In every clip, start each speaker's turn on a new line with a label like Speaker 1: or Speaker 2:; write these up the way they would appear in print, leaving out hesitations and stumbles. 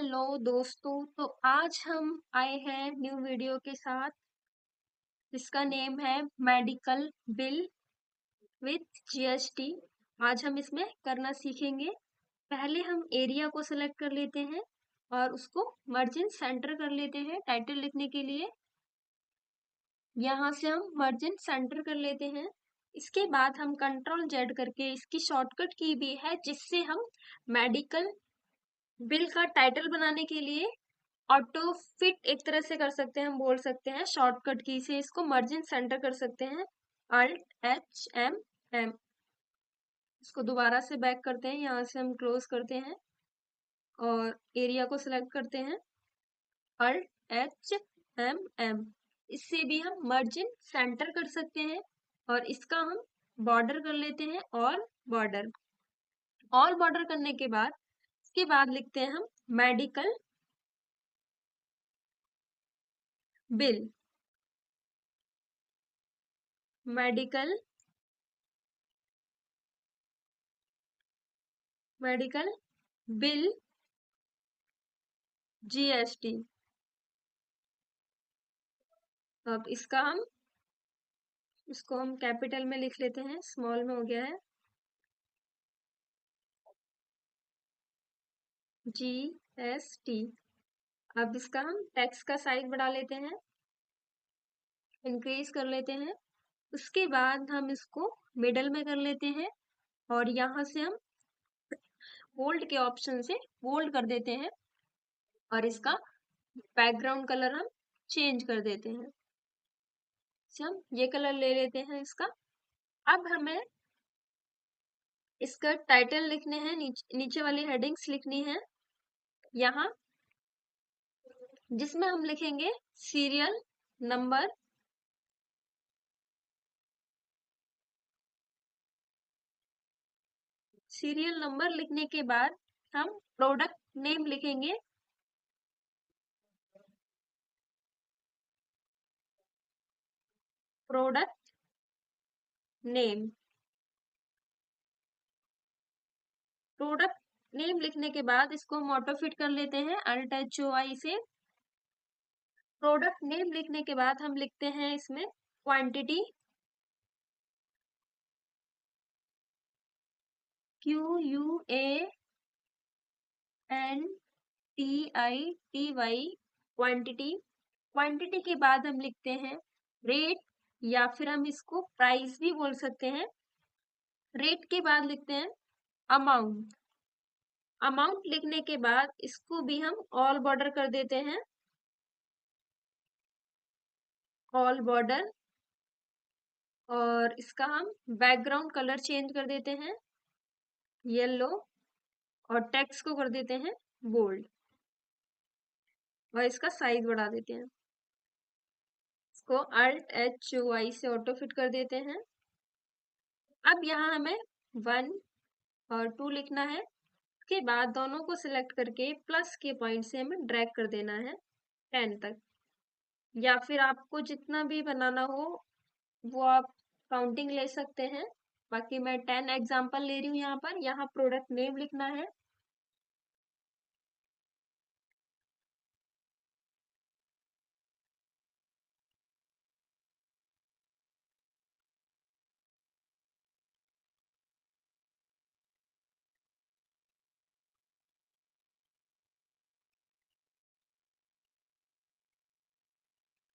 Speaker 1: Hello दोस्तों, तो आज हम आए हैं न्यू वीडियो के साथ जिसका नेम है मेडिकल बिल विथ जीएसटी। आज हम इसमें करना सीखेंगे। पहले हम एरिया को सिलेक्ट कर लेते हैं और उसको मार्जिन सेंटर कर लेते हैं टाइटल लिखने के लिए। यहाँ से हम मार्जिन सेंटर कर लेते हैं। इसके बाद हम कंट्रोल जेड करके इसकी शॉर्टकट की भी है जिससे हम मेडिकल बिल का टाइटल बनाने के लिए ऑटो फिट एक तरह से कर सकते हैं। हम बोल सकते हैं शॉर्टकट की से इसको मार्जिन सेंटर कर सकते हैं। Alt H M M। इसको दोबारा से बैक करते हैं, यहाँ से हम क्लोज करते हैं और एरिया को सिलेक्ट करते हैं Alt H M M। इससे भी हम मार्जिन सेंटर कर सकते हैं और इसका हम बॉर्डर कर लेते हैं ऑल बॉर्डर करने के बाद इसके बाद लिखते हैं हम medical bill medical medical bill GST. अब इसको हम कैपिटल में लिख लेते हैं, स्मॉल में हो गया है जीएसटी। अब इसका हम टेक्स्ट का साइज बढ़ा लेते हैं, इंक्रीज कर लेते हैं। उसके बाद हम इसको मिडल में कर लेते हैं और यहाँ से हम बोल्ड के ऑप्शन से बोल्ड कर देते हैं और इसका बैकग्राउंड कलर हम चेंज कर देते हैं। हम ये कलर ले लेते हैं इसका। अब हमें इसका टाइटल लिखने हैं, नीचे वाली हेडिंग्स लिखनी है यहाँ, जिसमें हम लिखेंगे सीरियल नंबर। सीरियल नंबर लिखने के बाद हम प्रोडक्ट नेम लिखेंगे। प्रोडक्ट नेम प्रोडक्ट नेम लिखने के बाद इसको हम ऑटो फिट कर लेते हैं Alt H O I से। प्रोडक्ट नेम लिखने के बाद हम लिखते हैं इसमें क्वांटिटी QUANTITY क्वांटिटी। क्वांटिटी के बाद हम लिखते हैं रेट या फिर हम इसको प्राइस भी बोल सकते हैं। रेट के बाद लिखते हैं अमाउंट। अमाउंट लिखने के बाद इसको भी हम ऑल बॉर्डर कर देते हैं, ऑल बॉर्डर। और इसका हम बैकग्राउंड कलर चेंज कर देते हैं येलो और टेक्स्ट को कर देते हैं बोल्ड और इसका साइज बढ़ा देते हैं। इसको Alt H O I से ऑटो फिट कर देते हैं। अब यहाँ हमें 1 और 2 लिखना है। उसके बाद दोनों को सिलेक्ट करके प्लस के पॉइंट से हमें ड्रैग कर देना है 10 तक, या फिर आपको जितना भी बनाना हो वो आप काउंटिंग ले सकते हैं। बाकी मैं 10 एग्जांपल ले रही हूँ। यहाँ पर प्रोडक्ट नेम लिखना है।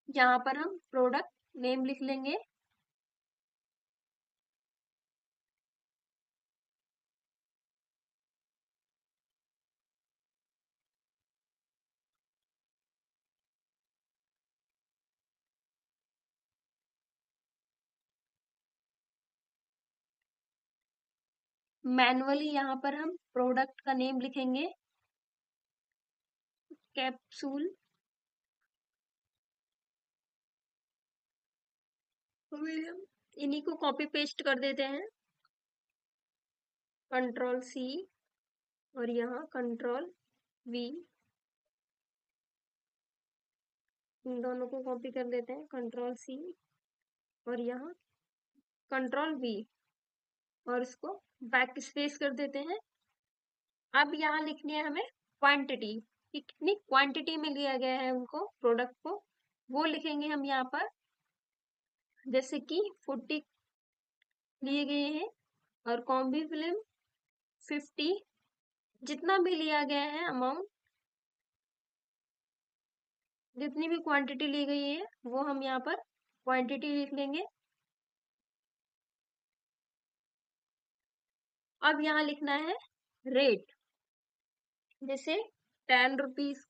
Speaker 1: यहाँ पर हम प्रोडक्ट नेम लिख लेंगे। मैनुअली यहाँ पर हम प्रोडक्ट का नेम लिखेंगे कैप्सूल। फिर हम इन्हीं को कॉपी पेस्ट कर देते हैं, Ctrl+C और यहाँ Ctrl+V। इन दोनों को कॉपी कर देते हैं, Ctrl+C और यहाँ Ctrl+V और इसको बैक स्पेस कर देते हैं। अब यहाँ लिखनी है हमें क्वांटिटी कि कितनी क्वांटिटी में लिया गया है उनको प्रोडक्ट को, वो लिखेंगे हम यहाँ पर। जैसे कि 40 लिए गए हैं और कॉम्बी फिल्म 50, जितना भी लिया गया है अमाउंट, जितनी भी क्वांटिटी ली गई है वो हम यहाँ पर क्वांटिटी लिख लेंगे। अब यहाँ लिखना है रेट। जैसे 10 रुपीज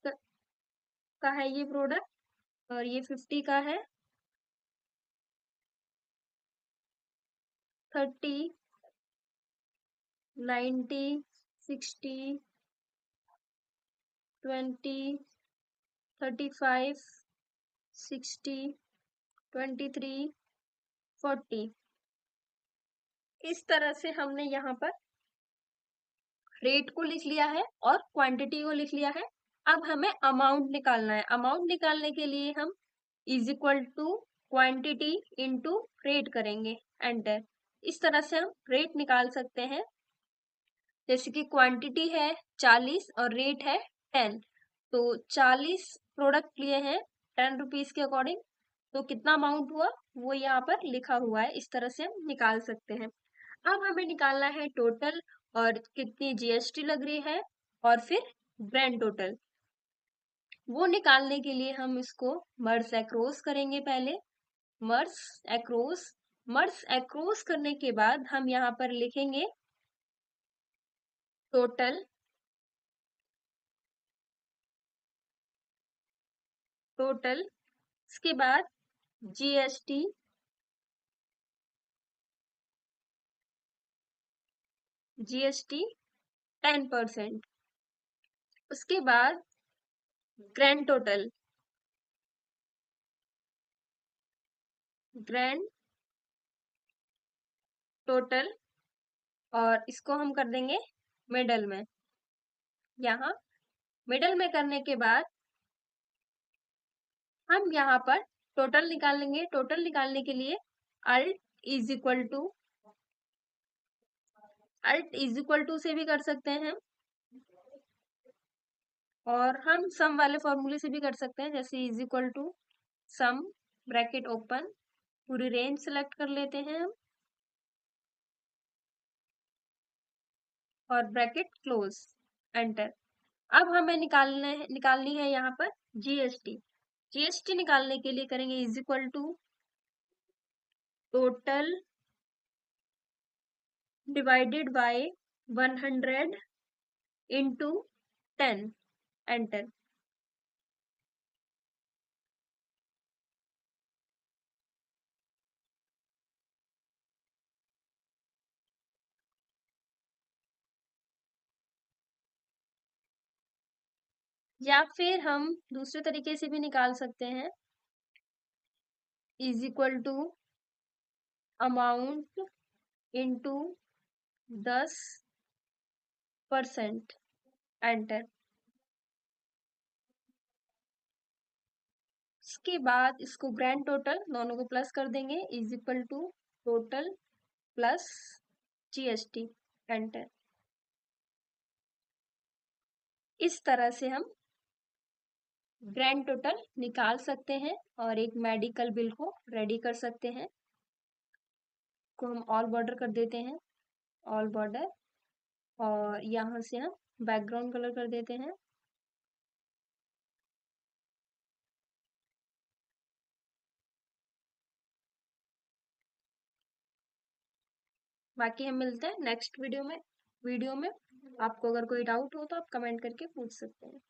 Speaker 1: का है ये प्रोडक्ट और ये 50 का है। 30, 90, 60, 20, 35, 60, 23, 40। इस तरह से हमने यहाँ पर रेट को लिख लिया है और क्वांटिटी को लिख लिया है। अब हमें अमाउंट निकालना है। अमाउंट निकालने के लिए हम is equal to quantity into rate करेंगे, एंटर। इस तरह से हम रेट निकाल सकते हैं। जैसे कि क्वांटिटी है 40 और रेट है 10, तो 40 प्रोडक्ट लिए हैं 10 रुपीज के अकॉर्डिंग, तो कितना अमाउंट हुआ वो यहाँ पर लिखा हुआ है। इस तरह से हम निकाल सकते हैं। अब हमें निकालना है टोटल और कितनी जीएसटी लग रही है और फिर ग्रैंड टोटल। वो निकालने के लिए हम इसको मर्ज एक्रॉस करेंगे पहले। मर्ज एक्रॉस, मर्ज एक्रॉस करने के बाद हम यहाँ पर लिखेंगे टोटल, टोटल, इसके बाद जीएसटी, जीएसटी 10%, उसके बाद ग्रैंड टोटल, ग्रैंड टोटल, और इसको हम कर देंगे मिडल में। यहाँ मिडल में करने के बाद हम यहाँ पर टोटल निकालेंगे। टोटल निकालने के लिए alt is equal to, alt is equal to से भी कर सकते हैं और हम सम वाले फॉर्मूले से भी कर सकते हैं। जैसे is equal to sum, bracket open, पूरी रेंज सेलेक्ट कर लेते हैं हम और ब्रैकेट क्लोज, एंटर। अब हमें निकालनी है यहाँ पर जीएसटी। जीएसटी निकालने के लिए करेंगे is equal to total divided by 100 into 10, enter. या फिर हम दूसरे तरीके से भी निकाल सकते हैं, is equal to amount into 10%, enter. इसके बाद इसको ग्रैंड टोटल दोनों को प्लस कर देंगे, is equal to total plus GST, enter. इस तरह से हम ग्रैंड टोटल निकाल सकते हैं और एक मेडिकल बिल को रेडी कर सकते हैं। को हम ऑल बॉर्डर कर देते हैं, ऑल बॉर्डर, और यहाँ से हम बैकग्राउंड कलर कर देते हैं। बाकी हम मिलते हैं नेक्स्ट वीडियो में। आपको अगर कोई डाउट हो तो आप कमेंट करके पूछ सकते हैं।